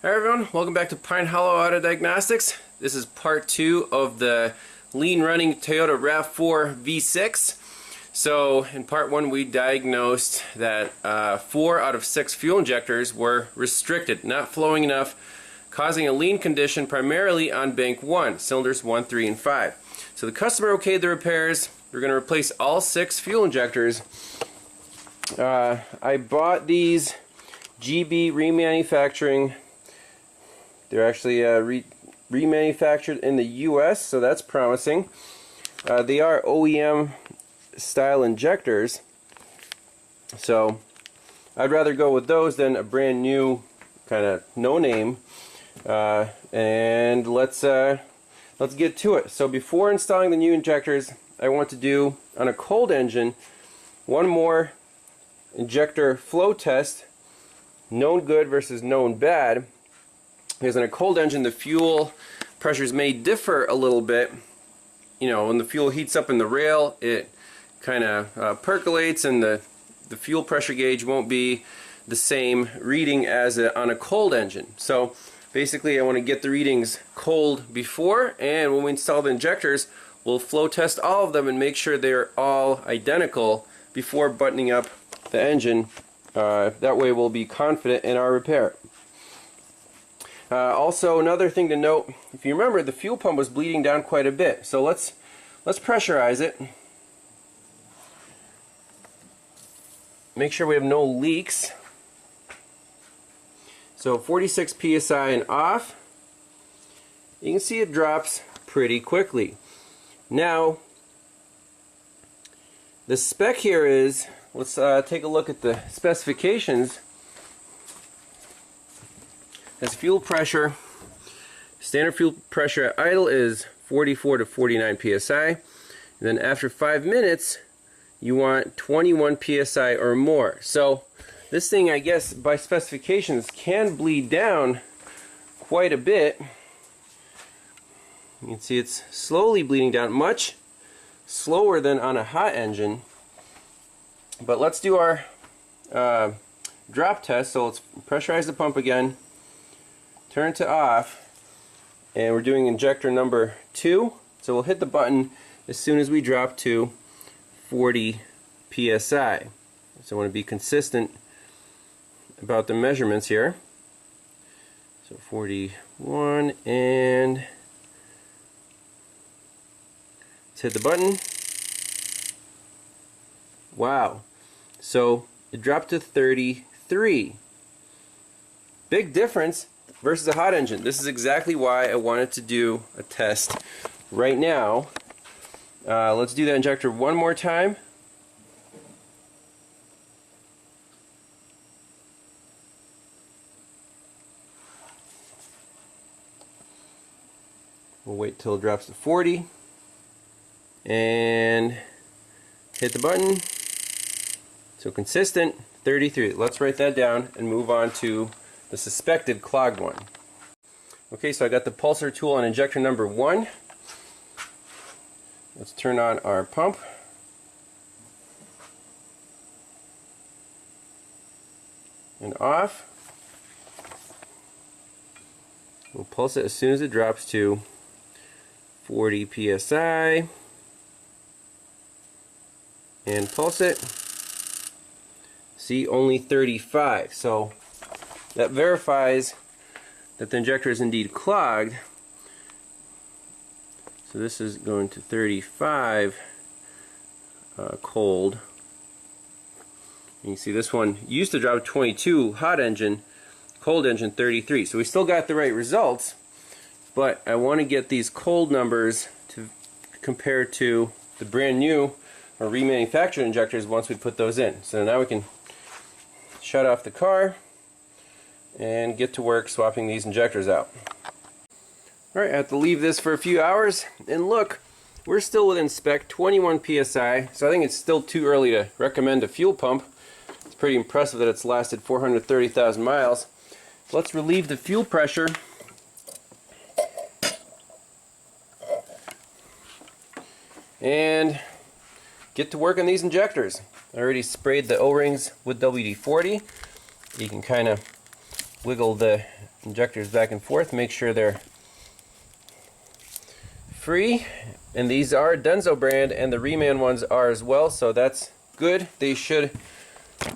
Hi everyone, welcome back to Pine Hollow Auto Diagnostics. This is part 2 of the lean running Toyota RAV4 V6. So in part 1 we diagnosed that 4 out of 6 fuel injectors were restricted, not flowing enough, causing a lean condition primarily on bank 1, cylinders 1, 3, and 5. So the customer okayed the repairs. We're going to replace all 6 fuel injectors. I bought these GB remanufacturing. They're actually remanufactured in the US, so that's promising. They are OEM style injectors, so I'd rather go with those than a brand new kind of no-name. And let's get to it. So before installing the new injectors, I want to do on a cold engine one more injector flow test, known good versus known bad. Because in a cold engine, the fuel pressures may differ a little bit. You know, when the fuel heats up in the rail, it kind of percolates, and the fuel pressure gauge won't be the same reading as on a cold engine. So basically, I want to get the readings cold before, and when we install the injectors, we'll flow test all of them and make sure they're all identical before buttoning up the engine. That way, we'll be confident in our repair. Also, another thing to note, if you remember, the fuel pump was bleeding down quite a bit. So let's pressurize it. Make sure we have no leaks. So 46 psi and off. You can see it drops pretty quickly. Now, the spec here is, let's take a look at the specifications. As fuel pressure, standard fuel pressure at idle is 44 to 49 psi. And then after 5 minutes, you want 21 psi or more. So this thing, I guess, by specifications, can bleed down quite a bit. You can see it's slowly bleeding down, much slower than on a hot engine. But let's do our drop test. So let's pressurize the pump again. Turn to off, and we're doing injector number 2. So we'll hit the button as soon as we drop to 40 psi. So I want to be consistent about the measurements here. So 41, and let's hit the button. Wow. So it dropped to 33. Big difference versus a hot engine. This is exactly why I wanted to do a test right now. Let's do that injector one more time. We'll wait till it drops to 40 and hit the button. So consistent, 33. Let's write that down and move on to the suspected clogged one. Okay, so I got the pulsar tool on injector number 1. Let's turn on our pump. And off. We'll pulse it as soon as it drops to 40 psi. And pulse it. See, only 35. So that verifies that the injector is indeed clogged. So this is going to 35 cold. You can see this one used to drop 22 hot engine, cold engine 33. So we still got the right results, but I want to get these cold numbers to compare to the brand new or remanufactured injectors once we put those in. So now we can shut off the car and get to work swapping these injectors out. Alright, I have to leave this for a few hours, and look, we're still within spec, 21 psi, so I think it's still too early to recommend a fuel pump. It's pretty impressive that it's lasted 430,000 miles. Let's relieve the fuel pressure. And get to work on these injectors. I already sprayed the O-rings with WD-40. You can kind of wiggle the injectors back and forth, make sure they're free. And these are Denso brand, and the Reman ones are as well, so that's good. They should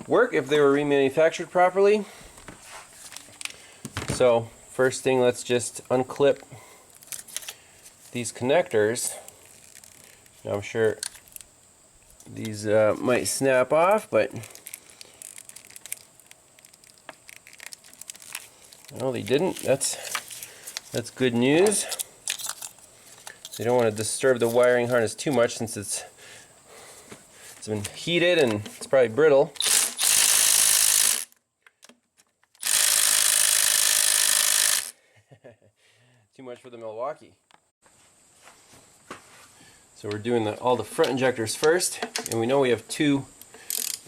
work if they were remanufactured properly. So first thing, let's just unclip these connectors. Now, I'm sure these might snap off, but no, they didn't. That's good news. You don't want to disturb the wiring harness too much since it's been heated and it's probably brittle. Too much for the Milwaukee. So we're doing all the front injectors first, and we know we have two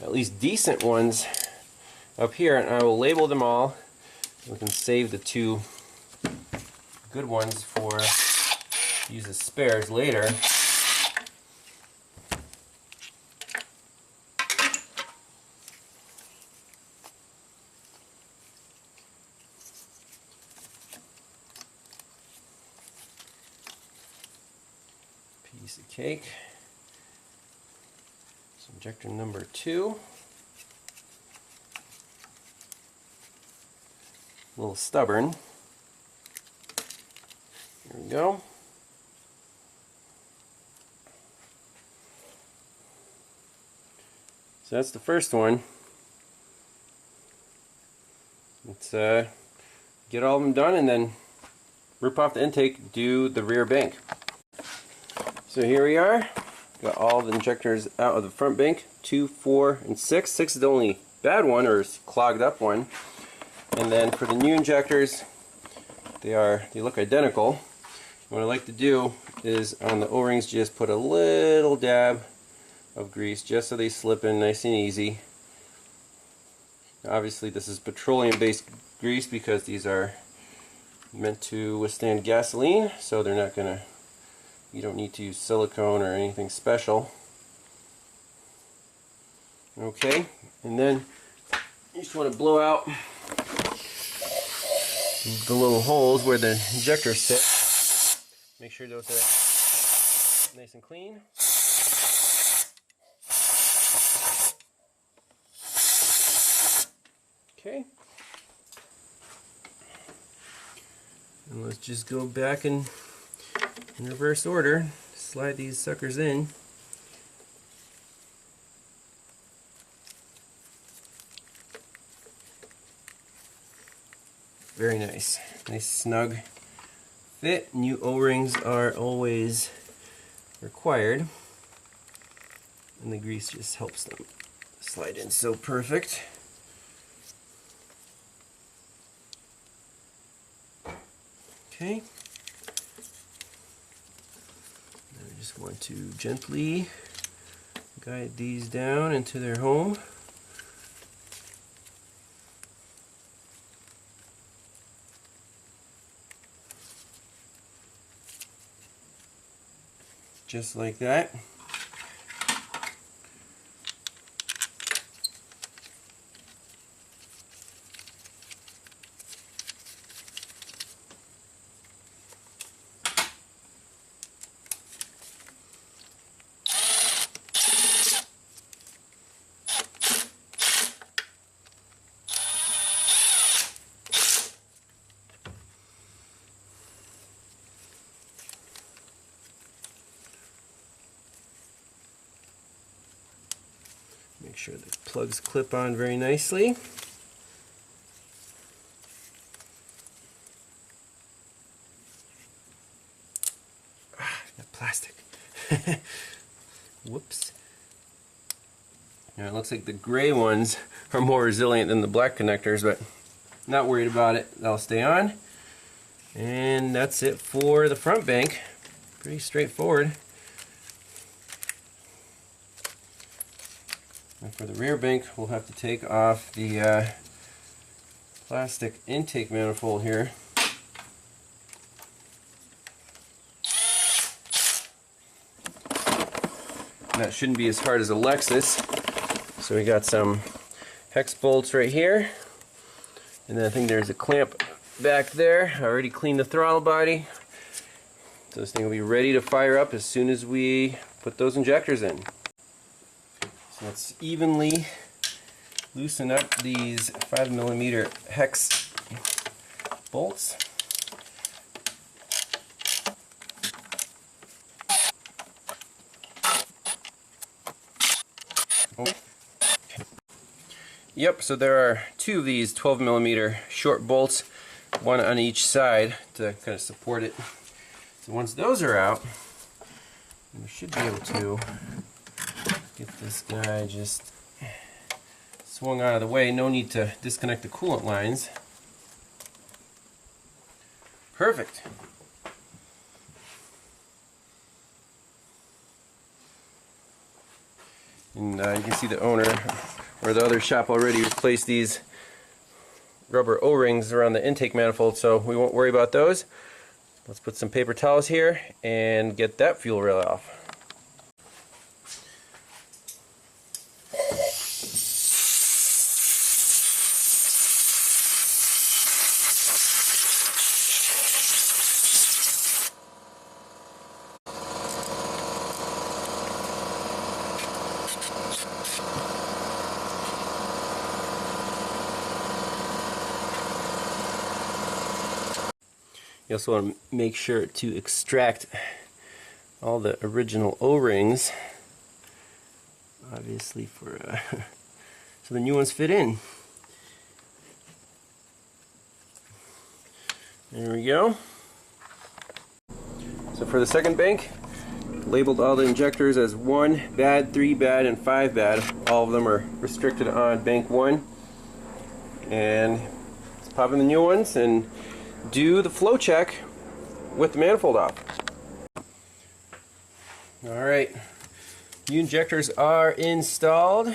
at least decent ones up here, and I will label them all. We can save the two good ones for use as spares later. Piece of cake. So injector number 2. A little stubborn. Here we go. So that's the first one. Let's get all of them done and then rip off the intake, do the rear bank. So here we are. Got all the injectors out of the front bank, 2, 4, and 6. 6 is the only bad one, or clogged up one. And then for the new injectors, they look identical. What I like to do is on the O-rings just put a little dab of grease just so they slip in nice and easy. Now, obviously this is petroleum based grease because these are meant to withstand gasoline, so they're not gonna, you don't need to use silicone or anything special. Okay, and then you just want to blow out the little holes where the injectors sit. Make sure those are nice and clean. Okay. And let's just go back in reverse order. Slide these suckers in. Very nice. Nice snug fit. New O-rings are always required. And the grease just helps them slide in so perfect. Okay. Now we just want to gently guide these down into their home. Just like that. Make sure the plugs clip on very nicely. That plastic. Whoops. Now it looks like the gray ones are more resilient than the black connectors, but not worried about it. They'll stay on. And that's it for the front bank. Pretty straightforward. And for the rear bank, we'll have to take off the plastic intake manifold here. And that shouldn't be as hard as a Lexus. So we got some hex bolts right here. And then I think there's a clamp back there. I already cleaned the throttle body. So this thing will be ready to fire up as soon as we put those injectors in. So let's evenly loosen up these 5mm hex bolts. Yep, so there are two of these 12mm short bolts, one on each side to kind of support it. So once those are out, we should be able to get this guy just swung out of the way. No need to disconnect the coolant lines. Perfect. And you can see the owner or the other shop already replaced these rubber O-rings around the intake manifold, so we won't worry about those. Let's put some paper towels here and get that fuel rail off. You also want to make sure to extract all the original O-rings, obviously, for so the new ones fit in. There we go. So for the second bank, labeled all the injectors as 1 bad, 3 bad, and 5 bad. All of them are restricted on bank 1. And let's pop in the new ones and do the flow check with the manifold off. Alright, new injectors are installed.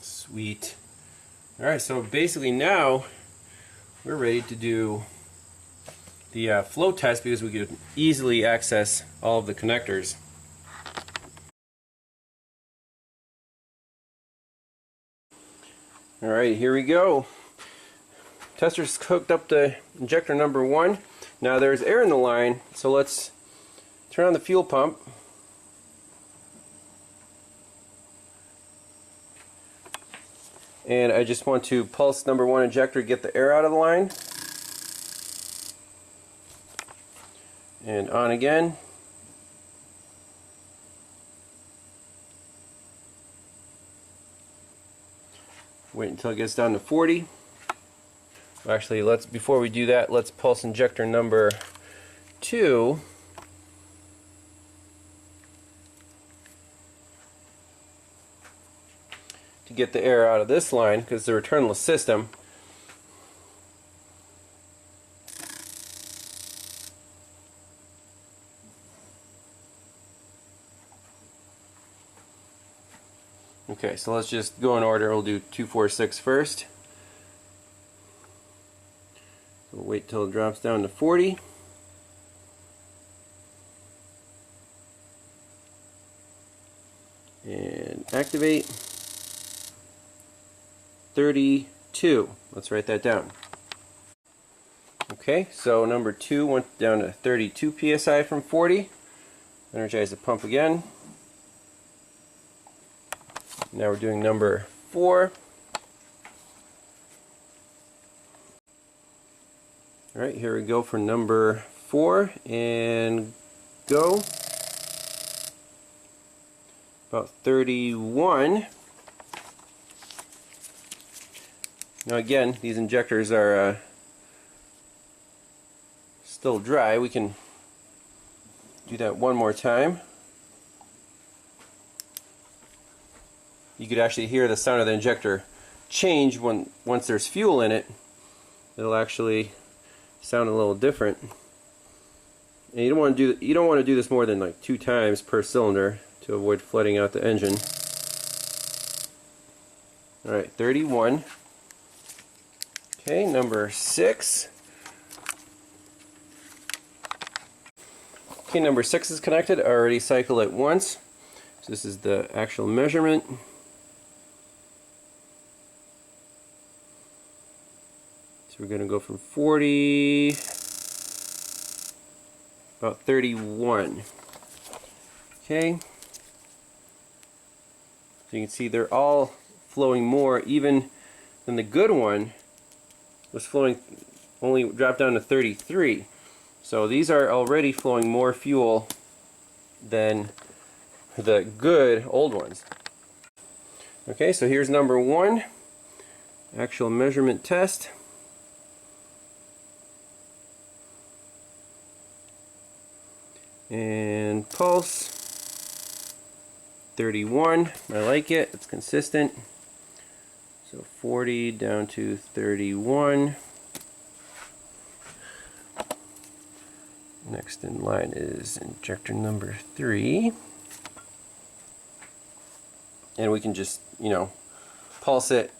Sweet. Alright, so basically now we're ready to do the flow test because we could easily access all of the connectors. Alright, here we go. Tester's hooked up to injector number 1. Now there's air in the line, so let's turn on the fuel pump. And I just want to pulse number 1 injector, get the air out of the line. And on again. Wait until it gets down to 40. Actually, before we do that, let's pulse injector number 2. To get the air out of this line, because the returnless system. Okay, so let's just go in order. We'll do 246 first. We'll wait till it drops down to 40. And activate. 32. Let's write that down. Okay, so number 2 went down to 32 psi from 40. Energize the pump again. Now we're doing number 4. Alright, here we go for number 4 and go. About 31. Now again, these injectors are still dry. We can do that one more time. You could actually hear the sound of the injector change once there's fuel in it. It'll actually sound a little different. And you don't want to do this more than like 2 times per cylinder to avoid flooding out the engine. Alright, 31. Okay, number 6. Okay, number 6 is connected. I already cycled it once. So this is the actual measurement. So we're going to go from 40, about 31. Okay. So you can see they're all flowing more, even than the good one was flowing, only dropped down to 33. So these are already flowing more fuel than the good old ones. Okay, so here's number 1, actual measurement test. And pulse, 31. I like it, it's consistent. So 40 down to 31. Next in line is injector number 3. And we can just, you know, pulse it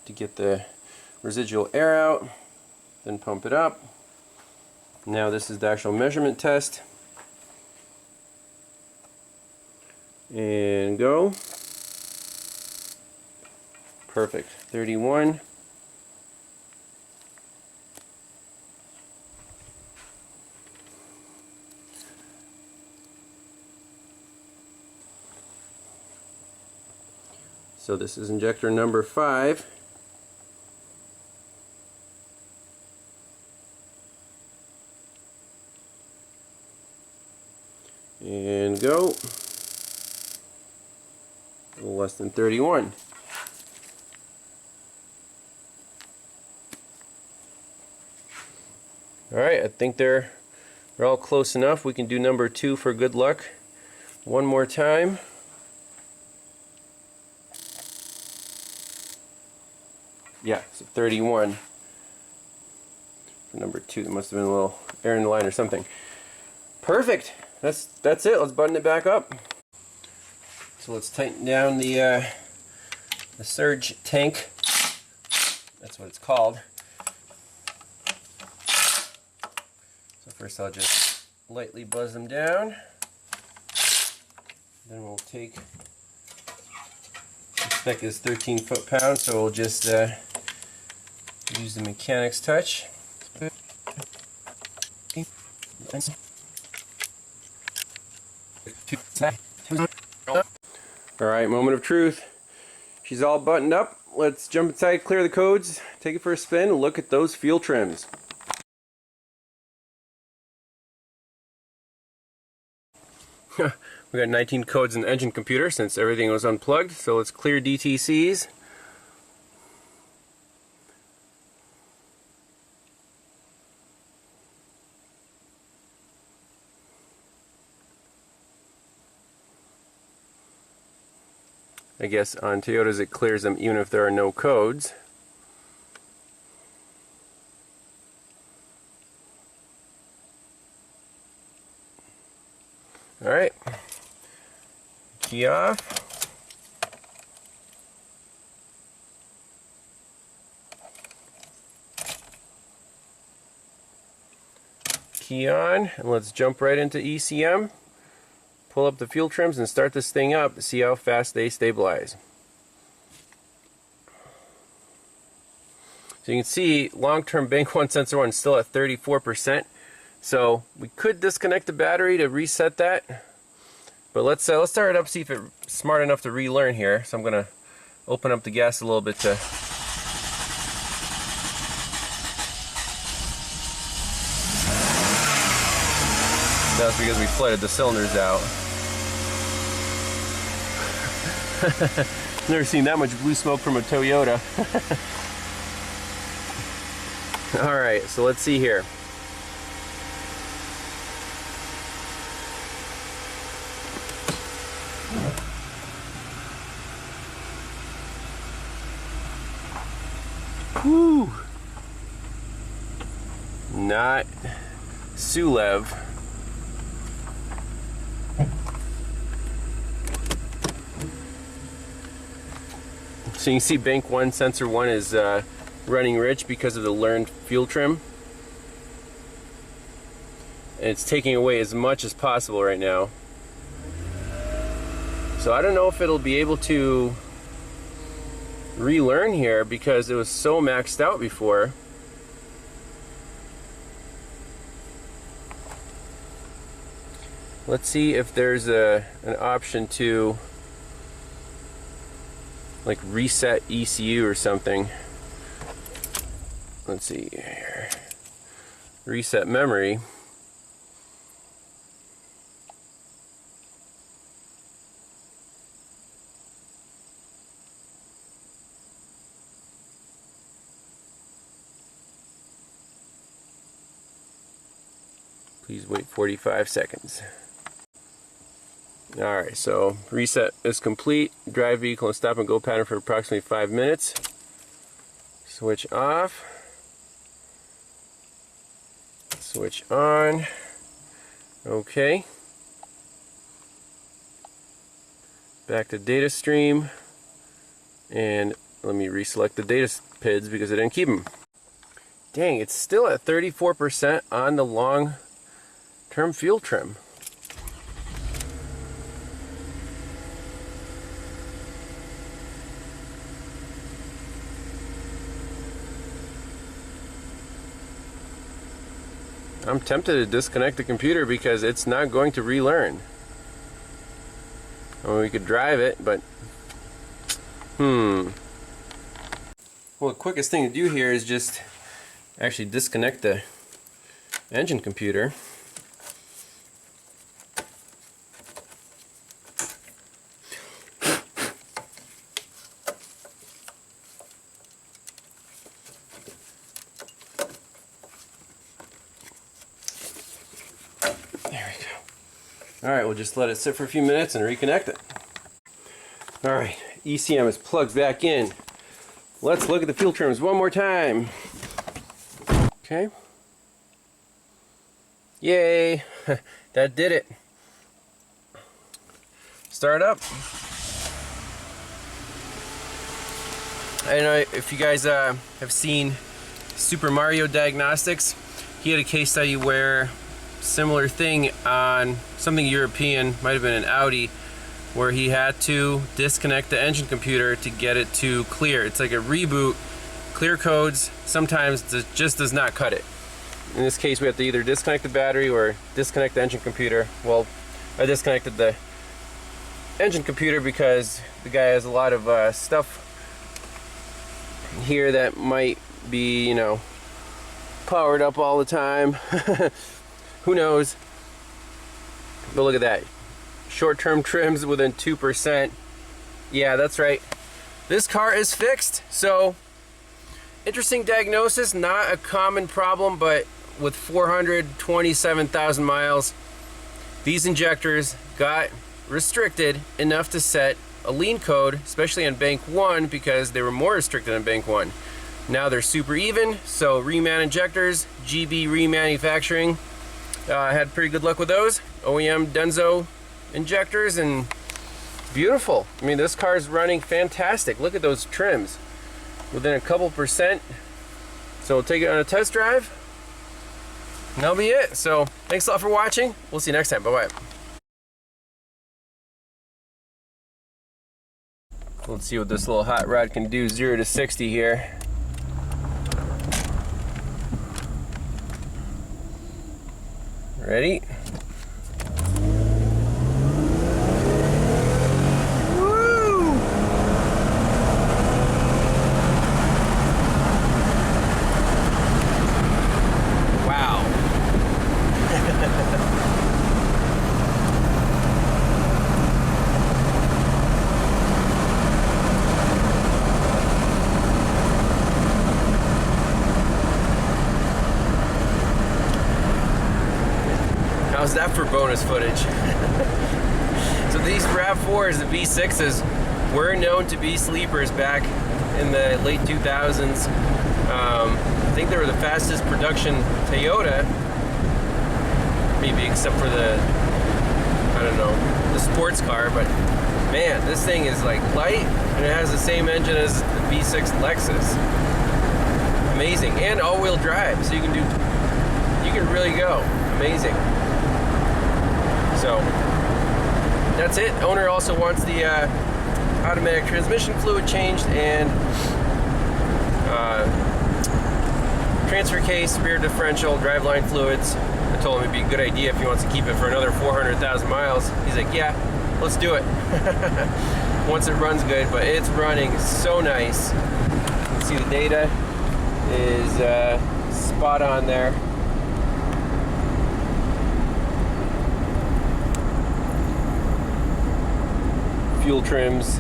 to get the residual air out, then pump it up. Now this is the actual measurement test. And go. Perfect. 31. So this is injector number 5. And go. A little less than 31. Alright, I think they're all close enough. We can do number 2 for good luck. One more time. Yeah, so 31 for number 2. There must have been a little air in the line or something. Perfect. That's it. Let's button it back up. So let's tighten down the surge tank. That's what it's called. So first I'll just lightly buzz them down. Then we'll take, the spec is 13 foot-pounds, so we'll just use the mechanics touch. Alright, moment of truth. She's all buttoned up. Let's jump inside, clear the codes, take it for a spin, and look at those fuel trims. We got 19 codes in the engine computer since everything was unplugged, so let's clear DTCs. I guess on Toyotas it clears them even if there are no codes. Alright, key off. Key on, and let's jump right into ECM. Pull up the fuel trims and start this thing up to see how fast they stabilize. So you can see long-term bank 1 sensor 1 is still at 34%. So we could disconnect the battery to reset that. But let's start it up, see if it's smart enough to relearn here. So I'm going to open up the gas a little bit to that's because we flooded the cylinders out. Never seen that much blue smoke from a Toyota. Alright, so let's see here. Whew. Not Sulev. So you can see bank 1, sensor 1 is running rich because of the learned fuel trim. And it's taking away as much as possible right now. So I don't know if it'll be able to relearn here because it was so maxed out before. Let's see if there's an option to like reset ECU or something. Let's see here. Reset memory. Please wait 45 seconds. Alright, so reset is complete. Drive vehicle and stop and go pattern for approximately 5 minutes. Switch off. Switch on. Okay. Back to data stream. And let me reselect the data PIDs because I didn't keep them. Dang, it's still at 34% on the long-term fuel trim. I'm tempted to disconnect the computer because it's not going to relearn. I mean, we could drive it, but well, the quickest thing to do here is just actually disconnect the engine computer. Alright, we'll just let it sit for a few minutes and reconnect it. Alright, ECM is plugged back in. Let's look at the fuel trims one more time. Okay. Yay! That did it. Start up. I don't know if you guys have seen Super Mario Diagnostics. He had a case study where similar thing on something European, might have been an Audi, where he had to disconnect the engine computer to get it to clear. It's like a reboot. Clear codes sometimes just does not cut it. In this case, we have to either disconnect the battery or disconnect the engine computer. Well, I disconnected the engine computer because the guy has a lot of stuff here that might be, you know, powered up all the time. Who knows? But look at that. Short-term trims within 2%. Yeah, that's right. This car is fixed. So, interesting diagnosis. Not a common problem, but with 427,000 miles, these injectors got restricted enough to set a lean code, especially on bank 1, because they were more restricted on bank 1. Now they're super even, so reman injectors, GB remanufacturing. I had pretty good luck with those. OEM Denso injectors, and beautiful. I mean, this car is running fantastic. Look at those trims. Within a couple percent. So we'll take it on a test drive. And that'll be it. So thanks a lot for watching. We'll see you next time. Bye-bye. Let's see what this little hot rod can do 0 to 60 here. Ready? Woo! Wow. How's that for bonus footage? So these RAV4s, the V6s, were known to be sleepers back in the late 2000s. I think they were the fastest production Toyota, maybe except for the, I don't know, the sports car, but Man, this thing is like light, and it has the same engine as the V6 Lexus. Amazing, and all-wheel drive, so you can really go. Amazing. So that's it. Owner also wants the automatic transmission fluid changed and transfer case, rear differential, driveline fluids. I told him it'd be a good idea if he wants to keep it for another 400,000 miles. He's like, yeah, let's do it. Once it runs good, but it's running so nice. You can see the data is spot on there. Fuel trims,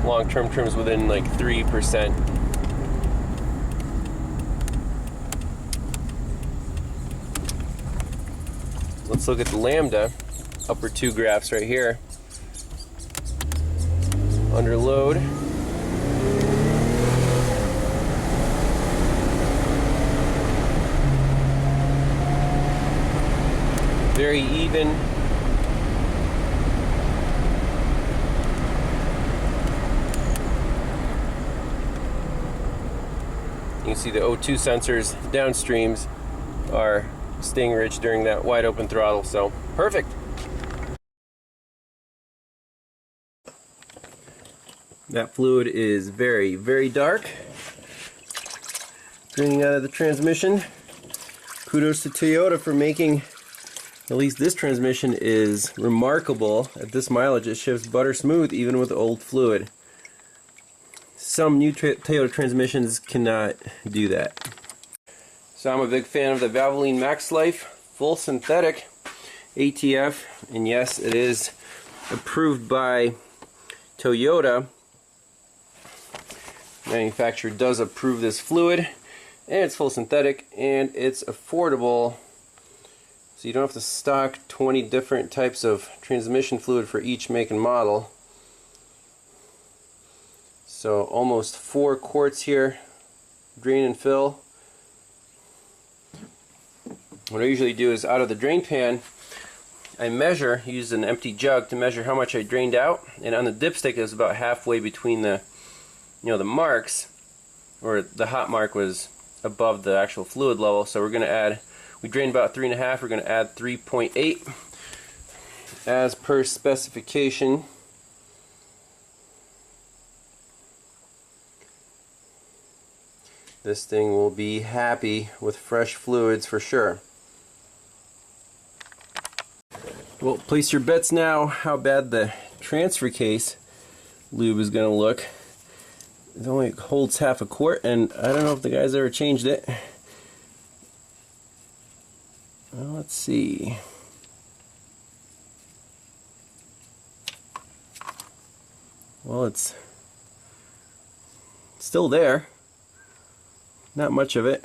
long-term trims within like 3%. Let's look at the Lambda upper two graphs right here. Under load. Very even. You can see the O2 sensors downstreams are staying rich during that wide open throttle, so perfect. That fluid is very, very dark. Draining out of the transmission. Kudos to Toyota for making at least this transmission is remarkable. At this mileage, it shifts butter smooth even with old fluid. Some new Toyota transmissions cannot do that. So I'm a big fan of the Driveline Max Life full synthetic ATF, and yes, it is approved by Toyota. Manufacturer does approve this fluid, and it's full synthetic, and it's affordable. So you don't have to stock 20 different types of transmission fluid for each make and model. So almost 4 quarts here, drain and fill. What I usually do is out of the drain pan, I measure, use an empty jug to measure how much I drained out, and on the dipstick it's about halfway between the, the marks, or the hot mark was above the actual fluid level. So we're going to add, we drained about 3.5, we're going to add 3.8 as per specification. This thing will be happy with fresh fluids for sure. Well, place your bets now how bad the transfer case lube is going to look. It only holds half a quart, and I don't know if the guys ever changed it. Well, let's see. Well, it's still there. Not much of it.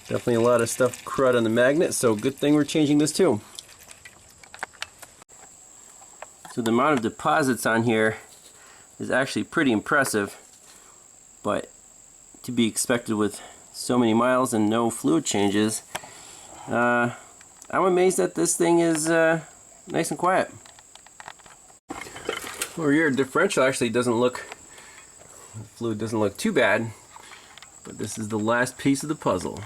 Definitely a lot of stuff crud on the magnet, so good thing we're changing this too. So the amount of deposits on here is actually pretty impressive, but to be expected with so many miles and no fluid changes. I'm amazed that this thing is nice and quiet. Well, rear differential actually doesn't look, the fluid doesn't look too bad, but this is the last piece of the puzzle.